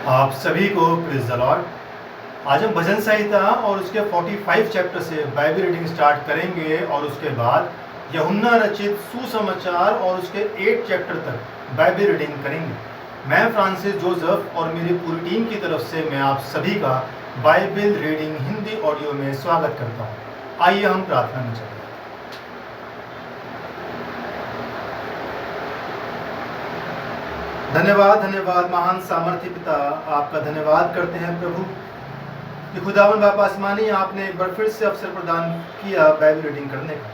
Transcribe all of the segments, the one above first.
आप सभी को प्रेज़ द लॉर्ड। आज हम भजन संहिता और उसके 45 चैप्टर से बाइबल रीडिंग स्टार्ट करेंगे और उसके बाद यूहन्ना रचित सुसमाचार और उसके 8 चैप्टर तक बाइबल रीडिंग करेंगे। मैं फ्रांसिस जोसेफ और मेरी पूरी टीम की तरफ से मैं आप सभी का बाइबल रीडिंग हिंदी ऑडियो में स्वागत करता हूँ। आइए हम प्रार्थना में चलें। धन्यवाद धन्यवाद महान सामर्थ्य पिता, आपका धन्यवाद करते हैं प्रभु कि खुदावन बाप आसमानी आपने एक बार फिर से अवसर प्रदान किया बाइबल रीडिंग करने का।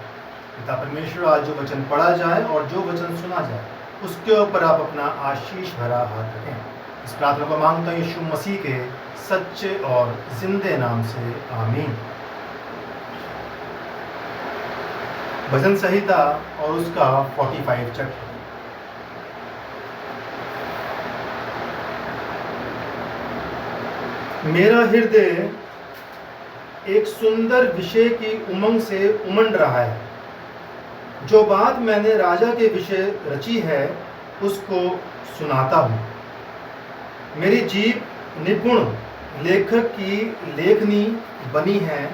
पिता परमेश्वर, आज जो वचन पढ़ा जाए और जो वचन सुना जाए उसके ऊपर आप अपना आशीष भरा हाथ रखें। इस प्रार्थना को मांगता हूं यीशु मसीह के सच्चे और जिंदे नाम से, आमीन। भजन संहिता और उसका 45 चैप्टर। मेरा हृदय एक सुंदर विषय की उमंग से उमंड रहा है। जो बात मैंने राजा के विषय रची है उसको सुनाता हूँ। मेरी जीभ निपुण लेखक की लेखनी बनी है।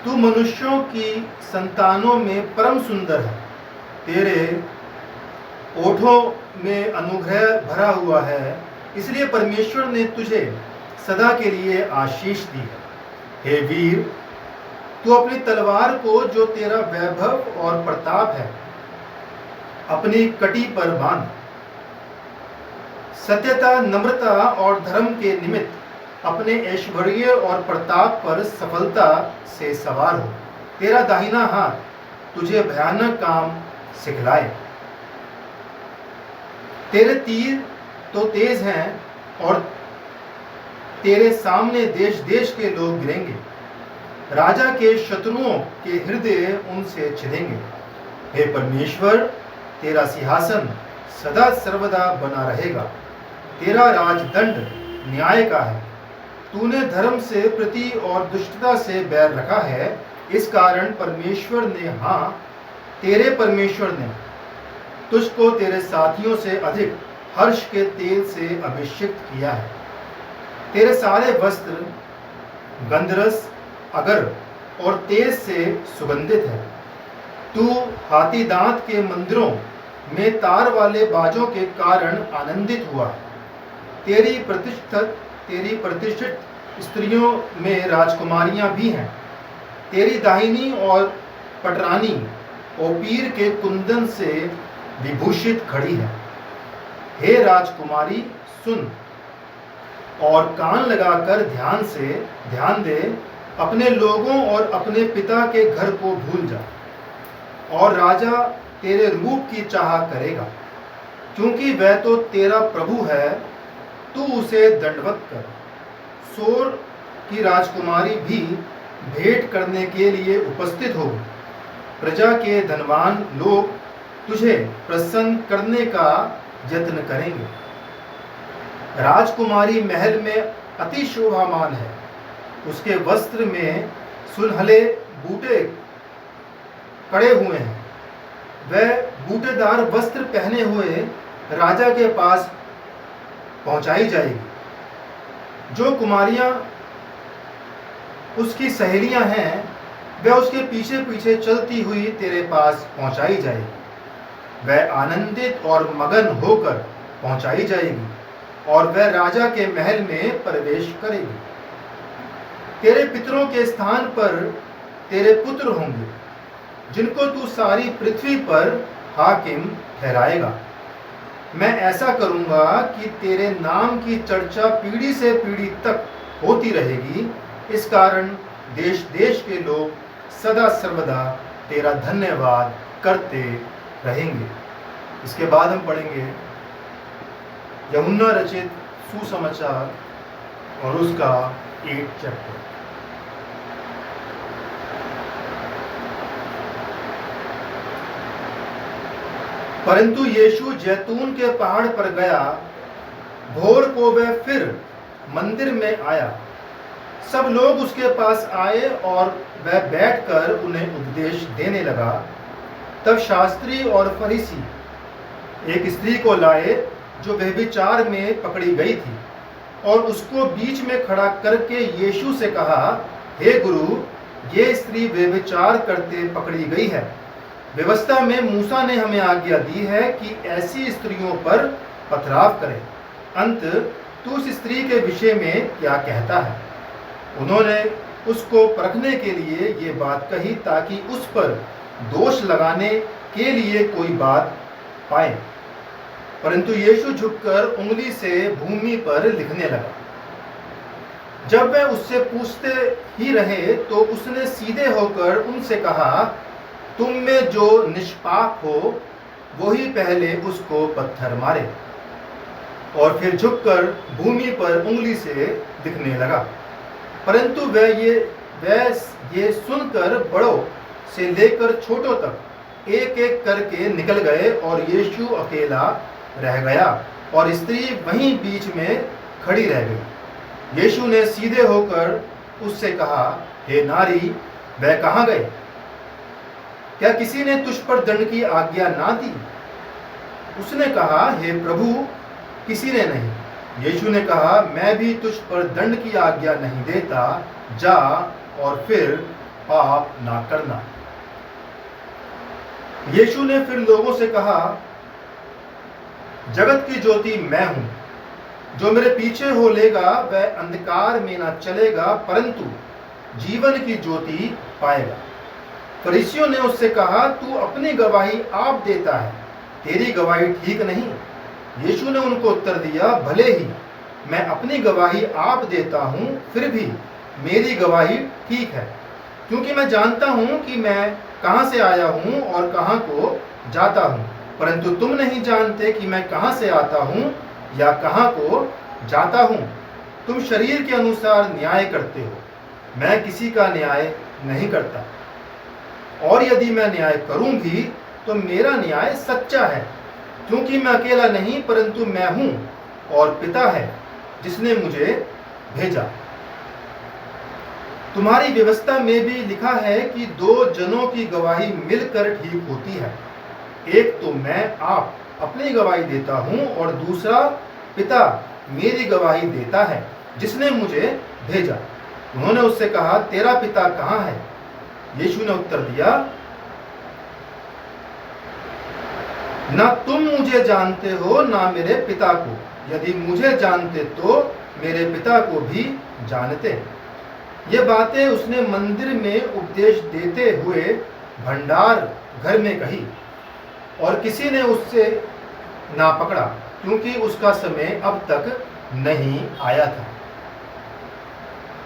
तू मनुष्यों की संतानों में परम सुंदर है। तेरे ओठों में अनुग्रह भरा हुआ है, इसलिए परमेश्वर ने तुझे सदा के लिए आशीष दी है। हे वीर, तू अपनी तलवार को, जो तेरा वैभव और प्रताप है, अपनी कटी पर बांध। सत्यता, नम्रता और धर्म के निमित्त अपने ऐश्वर्य और प्रताप पर सफलता से सवार हो। तेरा दाहिना हाथ तुझे भयानक काम सिखलाए। तेरे तीर तो तेज हैं और तेरे सामने देश देश के लोग गिरेंगे। राजा के शत्रुओं के हृदय उनसे छिदेंगे। हे परमेश्वर, तेरा सिंहासन सदा सर्वदा बना रहेगा। तेरा राजदंड न्याय का है। तूने धर्म से प्रति और दुष्टता से बैर रखा है। इस कारण परमेश्वर ने, हाँ, तेरे परमेश्वर ने तुझको तेरे साथियों से अधिक हर्ष के तेल से अभिषिक्त किया है। तेरे सारे वस्त्र गंधरस, अगर और तेज से सुगंधित है। तू हाथी दांत के मंदिरों में तार वाले बाजों के कारण आनंदित हुआ है। तेरी प्रतिष्ठित स्त्रियों में राजकुमारियां भी हैं। तेरी दाहिनी और पटरानी ओपीर के कुंदन से विभूषित खड़ी है। हे राजकुमारी, सुन और कान लगाकर ध्यान दे। अपने लोगों और अपने पिता के घर को भूल जा, और राजा तेरे रूप की चाह करेगा, क्योंकि वह तो तेरा प्रभु है। तू उसे दंडवत कर। सोर की राजकुमारी भी भेंट करने के लिए उपस्थित होगी। प्रजा के धनवान लोग तुझे प्रसन्न करने का यत्न करेंगे। राजकुमारी महल में अति शोभामान है। उसके वस्त्र में सुनहले बूटे कड़े हुए हैं। वह बूटेदार वस्त्र पहने हुए राजा के पास पहुंचाई जाएगी। जो कुमारियां उसकी सहेलियां हैं, वह उसके पीछे पीछे चलती हुई तेरे पास पहुंचाई जाएगी। वह आनंदित और मगन होकर पहुंचाई जाएगी और वह राजा के महल में प्रवेश करेगी। तेरे पितरों के स्थान पर तेरे पुत्र होंगे, जिनको तू सारी पृथ्वी पर हाकिम ठहराएगा। मैं ऐसा करूंगा कि तेरे नाम की चर्चा पीढ़ी से पीढ़ी तक होती रहेगी। इस कारण देश देश के लोग सदा सर्वदा तेरा धन्यवाद करते रहेंगे। इसके बाद हम पढ़ेंगे यूहन्ना रचित सुसमाचार और उसका 8 चैप्टर। परंतु यीशु जैतून के पहाड़ पर गया। भोर को वह फिर मंदिर में आया। सब लोग उसके पास आए और वह बैठकर उन्हें उपदेश देने लगा। तब शास्त्री और फरीसी एक स्त्री को लाए जो व्यभिचार में पकड़ी गई थी। और उसको बीच में खड़ा करके यीशु से कहा, हे गुरु, ये स्त्री व्यभिचार करते पकड़ी गई है। व्यवस्था में मूसा ने हमें आज्ञा दी है कि ऐसी स्त्रियों पर पथराव करें। अंत तू उस स्त्री के विषय में क्या कहता है? उन्होंने उसको परखने के लिए ये बात कही ताकि उस पर दोष लगाने के लिए कोई बात पाए। परंतु यीशु झुककर उंगली से भूमि पर लिखने लगा। जब वे उससे पूछते ही रहे तो उसने सीधे होकर उनसे कहा, तुम में जो निष्पाप हो वही पहले उसको पत्थर मारे। और फिर झुककर भूमि पर उंगली से लिखने लगा। परंतु वे ये सुनकर बड़ों से लेकर छोटों तक एक एक करके निकल गए और यीशु अकेला रह गया और स्त्री वहीं बीच में खड़ी रह गई। यीशु ने सीधे होकर उससे कहा, हे नारी, वह कहाँ गए? क्या किसी ने तुझ पर दंड की आज्ञा ना दी? उसने कहा, हे प्रभु, किसी ने नहीं। यीशु ने कहा, मैं भी तुझ पर दंड की आज्ञा नहीं देता, जा और फिर पाप ना करना। यीशु ने फिर लोगों से कहा, जगत की ज्योति मैं हूं। जो मेरे पीछे हो लेगा वह अंधकार में ना चलेगा परंतु जीवन की ज्योति पाएगा। फरीसियों ने उससे कहा, तू अपनी गवाही आप देता है, तेरी गवाही ठीक नहीं। यीशु ने उनको उत्तर दिया, भले ही मैं अपनी गवाही आप देता हूं, फिर भी मेरी गवाही ठीक है, क्योंकि मैं जानता हूं कि मैं कहां से आया हूं और कहां को जाता हूं। परंतु तुम नहीं जानते कि मैं कहां से आता हूं या कहां को जाता हूं। तुम शरीर के अनुसार न्याय करते हो, मैं किसी का न्याय नहीं करता। और यदि मैं न्याय करूं भी तो मेरा न्याय सच्चा है, क्योंकि मैं अकेला नहीं परंतु मैं हूं और पिता है जिसने मुझे भेजा। तुम्हारी व्यवस्था में भी लिखा है कि दो जनों की गवाही मिलकर ठीक होती है। एक तो मैं आप अपनी गवाही देता हूं और दूसरा पिता मेरी गवाही देता है जिसने मुझे भेजा। उन्होंने उससे कहा, तेरा पिता कहाँ है? यीशु ने उत्तर दिया, ना तुम मुझे जानते हो ना मेरे पिता को। यदि मुझे जानते तो मेरे पिता को भी जानते। ये बातें उसने मंदिर में उपदेश देते हुए भंडार घर में कही और किसी ने उससे ना पकड़ा, क्योंकि उसका समय अब तक नहीं आया था।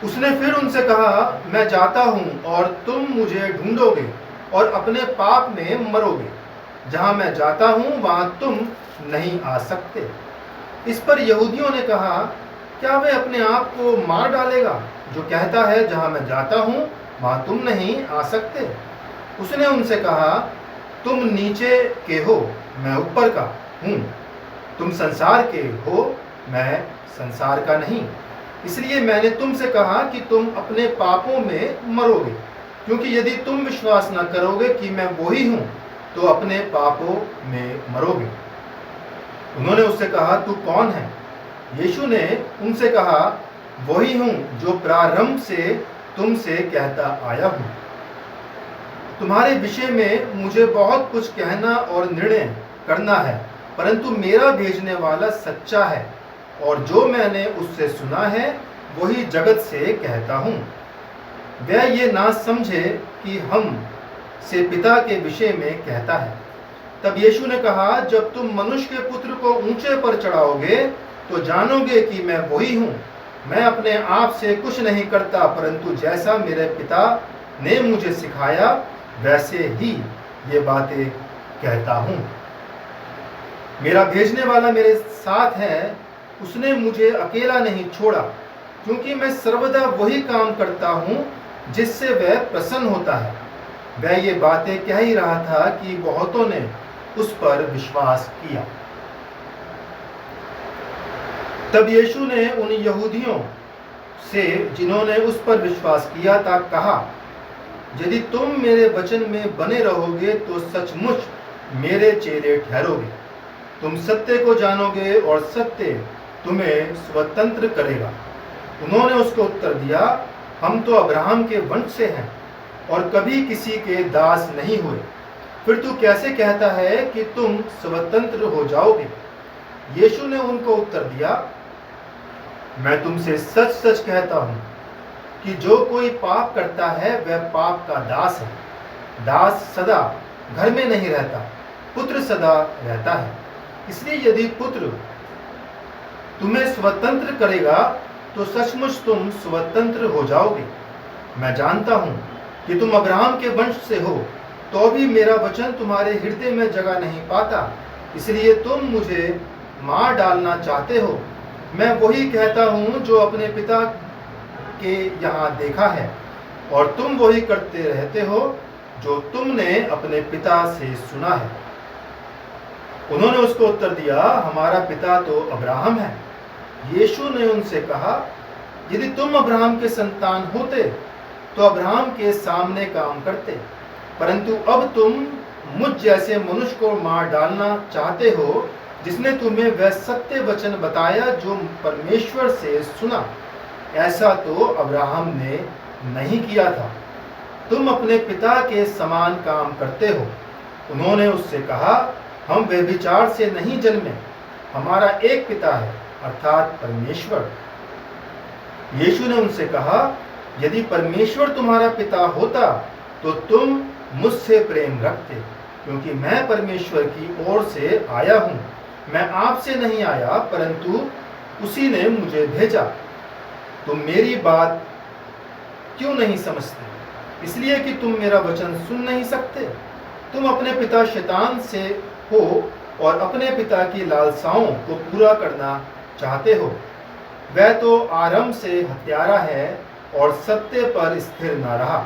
उसने फिर उनसे कहा, मैं जाता हूं और तुम मुझे ढूंढोगे और अपने पाप में मरोगे। जहां मैं जाता हूं वहां तुम नहीं आ सकते। इस पर यहूदियों ने कहा, क्या वे अपने आप को मार डालेगा जो कहता है, जहां मैं जाता हूं वहां तुम नहीं आ सकते? उसने उनसे कहा, तुम नीचे के हो, मैं ऊपर का हूं। तुम संसार के हो, मैं संसार का नहीं। इसलिए मैंने तुमसे कहा कि तुम अपने पापों में मरोगे, क्योंकि यदि तुम विश्वास न करोगे कि मैं वही हूं तो अपने पापों में मरोगे। उन्होंने उससे कहा, तू कौन है? यीशु ने उनसे कहा, वही हूं जो प्रारंभ से तुमसे कहता आया हूं। तुम्हारे विषय में मुझे बहुत कुछ कहना और निर्णय करना है, परंतु मेरा भेजने वाला सच्चा है और जो मैंने उससे सुना है वही जगत से कहता हूं। वह ये ना समझे कि हम से पिता के विषय में कहता है। तब यीशु ने कहा, जब तुम मनुष्य के पुत्र को ऊंचे पर चढ़ाओगे तो जानोगे कि मैं वही हूं। मैं अपने आप से कुछ नहीं करता, परंतु जैसा मेरे पिता ने मुझे सिखाया वैसे ही ये बातें कहता हूं। मेरा भेजने वाला मेरे साथ है, उसने मुझे अकेला नहीं छोड़ा, क्योंकि मैं सर्वदा वही काम करता हूं जिससे वह प्रसन्न होता है। वह ये बातें कह ही रहा था कि बहुतों ने उस पर विश्वास किया। तब यीशु ने उन यहूदियों से जिन्होंने उस पर विश्वास किया था कहा, यदि तुम मेरे वचन में बने रहोगे तो सचमुच मेरे चेले ठहरोगे। तुम सत्य को जानोगे और सत्य तुम्हें स्वतंत्र करेगा। उन्होंने उसको उत्तर दिया, हम तो अब्राहम के वंश से हैं और कभी किसी के दास नहीं हुए, फिर तू कैसे कहता है कि तुम स्वतंत्र हो जाओगे? यीशु ने उनको उत्तर दिया, मैं तुमसे सच सच कहता हूं कि जो कोई पाप करता है वह पाप का दास है। दास सदा घर में नहीं रहता, पुत्र सदा रहता है। इसलिए यदि पुत्र तुम्हें स्वतंत्र करेगा तो सचमुच तुम स्वतंत्र हो जाओगे। मैं जानता हूं कि तुम अब्राहम के वंश से हो, तो भी मेरा वचन तुम्हारे हृदय में जगह नहीं पाता, इसलिए तुम मुझे मार डालना चाहते हो। मैं वही कहता हूं जो अपने पिता के यहाँ देखा है, और तुम वही करते रहते हो जो तुमने अपने पिता से सुना है। उन्होंने उसको उत्तर दिया, हमारा पिता तो अब्राहम है। यीशु ने उनसे कहा, यदि तुम अब्राहम के संतान होते तो अब्राहम के सामने काम करते, परंतु अब तुम मुझ जैसे मनुष्य को मार डालना चाहते हो, जिसने तुम्हें वह सत्य वचन बताया जो परमेश्वर से सुना। ऐसा तो अब्राहम ने नहीं किया था। तुम अपने पिता के समान काम करते हो। उन्होंने उससे कहा, हम व्यभिचार से नहीं जन्मे, हमारा एक पिता है, अर्थात परमेश्वर। यीशु ने उनसे कहा, यदि परमेश्वर तुम्हारा पिता होता तो तुम मुझसे प्रेम रखते, क्योंकि मैं परमेश्वर की ओर से आया हूं। मैं आपसे नहीं आया, परंतु उसी ने मुझे भेजा। तुम मेरी बात क्यों नहीं समझते? इसलिए कि तुम मेरा वचन सुन नहीं सकते। तुम अपने पिता शैतान से हो और अपने पिता की लालसाओं को पूरा करना चाहते हो। वह तो आरंभ से हत्यारा है और सत्य पर स्थिर न रहा,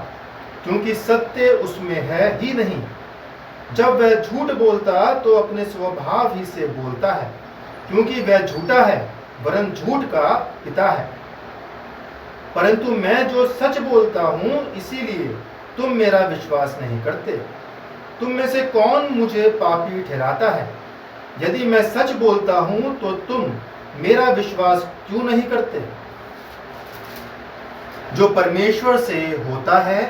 क्योंकि सत्य उसमें है ही नहीं। जब वह झूठ बोलता तो अपने स्वभाव ही से बोलता है, क्योंकि वह झूठा है, वरन झूठ का पिता है। परंतु मैं जो सच बोलता हूं, इसीलिए तुम मेरा विश्वास नहीं करते। तुम में से कौन मुझे पापी ठहराता है? यदि मैं सच बोलता हूं तो तुम मेरा विश्वास क्यों नहीं करते? जो परमेश्वर से होता है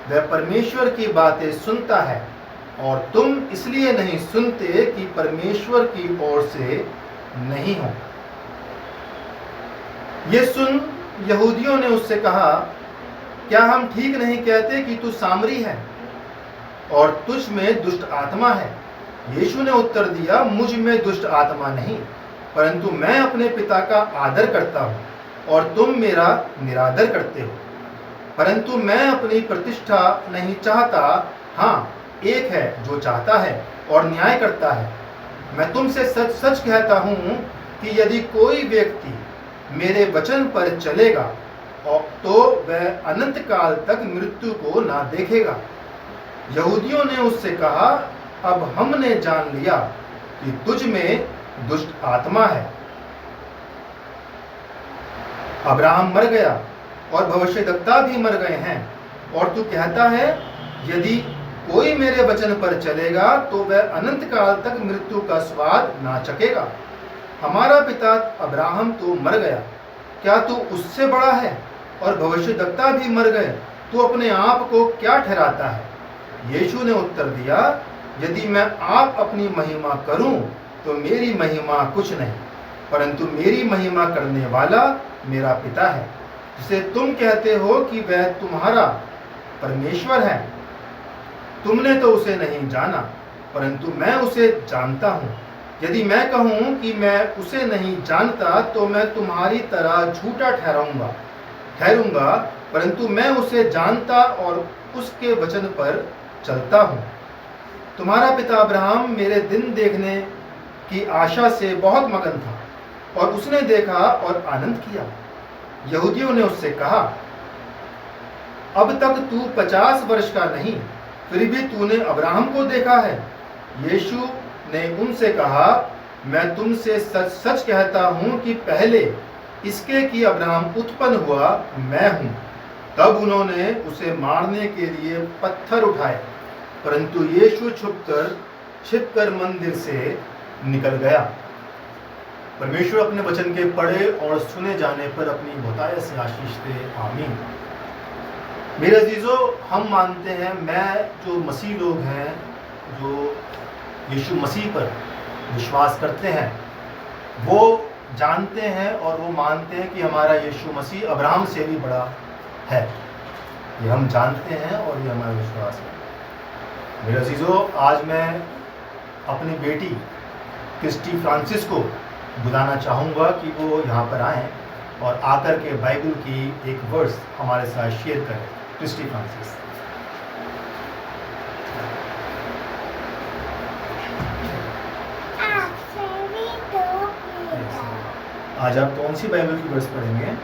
वह परमेश्वर की बातें सुनता है, और तुम इसलिए नहीं सुनते कि परमेश्वर की ओर से नहीं हो। ये सुन यहूदियों ने उससे कहा, क्या हम ठीक नहीं कहते कि तू सामरी है और तुझ में दुष्ट आत्मा है? यीशु ने उत्तर दिया, मुझ में दुष्ट आत्मा नहीं, परंतु मैं अपने पिता का आदर करता हूं और तुम मेरा निरादर करते हो। परंतु मैं अपनी प्रतिष्ठा नहीं चाहता, हाँ, एक है जो चाहता है और न्याय करता है। मैं तुमसे सच सच कहता हूं कि यदि कोई व्यक्ति मेरे वचन पर चलेगा तो वह अनंत काल तक मृत्यु को ना देखेगा। यहूदियों ने उससे कहा, अब हमने जान लिया कि तुझ में दुष्ट आत्मा है। अब्राहम मर गया और भविष्यद्वक्ता भी मर गए हैं, और तू कहता है, यदि कोई मेरे वचन पर चलेगा तो वह अनंत काल तक मृत्यु का स्वाद ना चखेगा। हमारा पिता अब्राहम तो मर गया, क्या तू उससे बड़ा है? और भविष्यद्वक्ता भी मर गए, तू अपने आप को क्या ठहराता है? यीशु ने उत्तर दिया, यदि मैं आप अपनी महिमा करूं तो मेरी महिमा कुछ नहीं, परंतु मेरी महिमा करने वाला मेरा पिता है, जिसे तुम कहते हो कि वह तुम्हारा परमेश्वर है। तुमने तो उसे नहीं जाना, परंतु मैं उसे जानता हूँ। यदि मैं कहूँ कि मैं उसे नहीं जानता तो मैं तुम्हारी तरह झूठा ठहरूंगा, परंतु मैं उसे जानता और उसके वचन पर चलता हूँ। तुम्हारा पिता अब्राहम मेरे दिन देखने की आशा से बहुत मगन था, और उसने देखा और आनंद किया। यहूदियों ने उससे कहा, अब तक तू 50 वर्ष का नहीं, फिर भी तूने अब्राहम को देखा है। यीशु ने उनसे कहा, मैं तुमसे सच सच कहता हूँ कि पहले इसके कि अब्राहम उत्पन्न हुआ मैं हूँ। तब उन्होंने उसे मारने के लिए पत्थर उठाए, परंतु यीशु छिपकर मंदिर से निकल गया। परमेश्वर अपने वचन के पढ़े और सुने जाने पर अपनी बहुतायत से आशीष दे। आमीन। मेरे अजीजों, हम मानते हैं, मैं जो मसीह लोग हैं, जो यीशु मसीह पर विश्वास करते हैं, वो जानते हैं और वो मानते हैं कि हमारा यीशु मसीह अब्राहम से भी बड़ा है। ये हम जानते हैं और ये हमारा विश्वास है। मेरे अजीजों, आज मैं अपनी बेटी क्रिस्टी फ्रांसिस को बुलाना चाहूँगा कि वो यहाँ पर आएँ और आकर के बाइबल की एक वर्स हमारे साथ शेयर करें। क्रिस्टी फ्रांसिस, आज आप कौन सी बाइबल की वर्स पढ़ेंगे?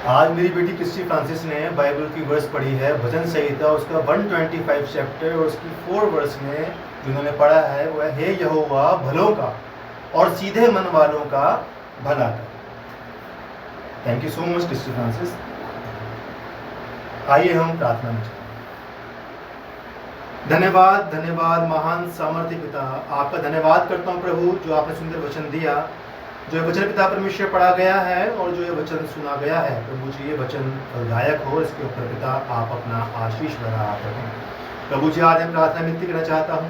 आज मेरी बेटी क्रिस्टी फ्रांसिस ने बाइबल की वर्स पढ़ी है, भजन संहिता उसका 125 चैप्टर और उसकी 4 वर्स में जो उन्होंने पढ़ा है वो है, हे यहोवा भलों का और सीधे मन वालों का भला कर। Thank you so much Christy Francis. आइए हम प्रार्थना में चलें। धन्यवाद, धन्यवाद महान सामर्थ्य पिता, आपका धन्यवाद करता हूँ प्रभु, जो आपने सुंदर वचन दिया, जो वचन पिता परमेश्वर पढ़ा गया है और जो ये वचन सुना गया है। प्रभु जी, ये वचन फलदायक हो, इसके ऊपर पिता आप अपना आशीष भरा आप रखें। प्रभु जी, आज मैं प्रार्थना विनती करना चाहता हूँ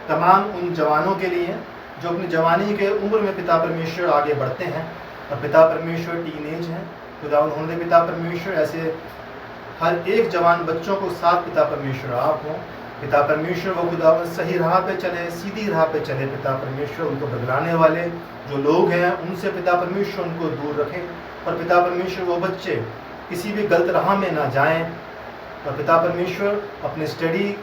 तमाम उन जवानों के लिए जो अपनी जवानी के उम्र में पिता परमेश्वर आगे बढ़ते हैं और पिता परमेश्वर टीनेज है। खुदा उन्होंने पिता परमेश्वर ऐसे हर एक जवान बच्चों को साथ पिता परमेश्वर आप हों। पिता परमेश्वर वो खुदा सही राह पे चले, सीधी राह पे चले। पिता परमेश्वर उनको बदलाने वाले जो लोग हैं उनसे पिता परमेश्वर उनको दूर रखें और पिता परमेश्वर वो बच्चे किसी भी गलत राह में ना जाएं। और पिता परमेश्वर अपने स्टडी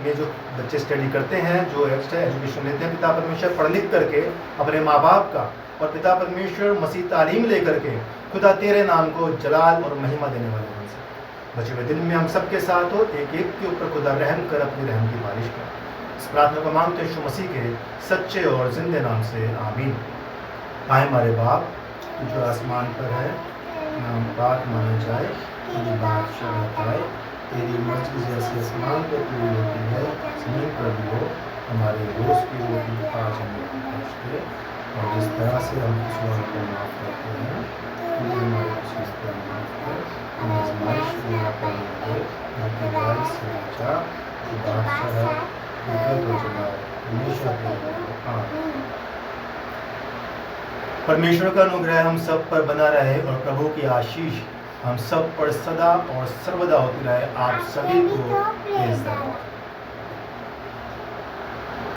में जो बच्चे स्टडी करते हैं, जो एक्स्ट्रा एजुकेशन लेते हैं, पिता परमेश्वर पढ़ लिख करके अपने माँ बाप का और पिता परमेश्वर मसीह तालीम लेकर के खुदा तेरे नाम को जलाल और महिमा देने वाले बन सके। बचे हुए दिन में हम सबके साथ हो, एक एक के ऊपर खुदा रहम कर अपनी रहम की बारिश कर। इस प्रार्थना को मांगते यीशु मसीह के सच्चे और जिंदे नाम से आमीन। आए हमारे बाप जो आसमान पर है, नाम पाक माना जाए, तेरी बादशाह आए, तेरी मर्जी जैसे आसमान पर पूरी होती है जमीन पर भी हो। हमारे रोज़ की रोटी आज हमें बख्श दे और जिस तरह से हम किसी को माफ़ करते हैं तू हमारे किसी को माफ़ कर, हम आजमाइश में ना पड़ने दे, ताकि बुराई से बचा। तू बादशाह है, तो जलाल हमेशा तेरे को। आमीन। परमेश्वर का अनुग्रह हम सब पर बना रहे और प्रभु की आशीष हम सब पर सदा और सर्वदा होती रहे। आप सभी को प्रेज़ द लॉर्ड।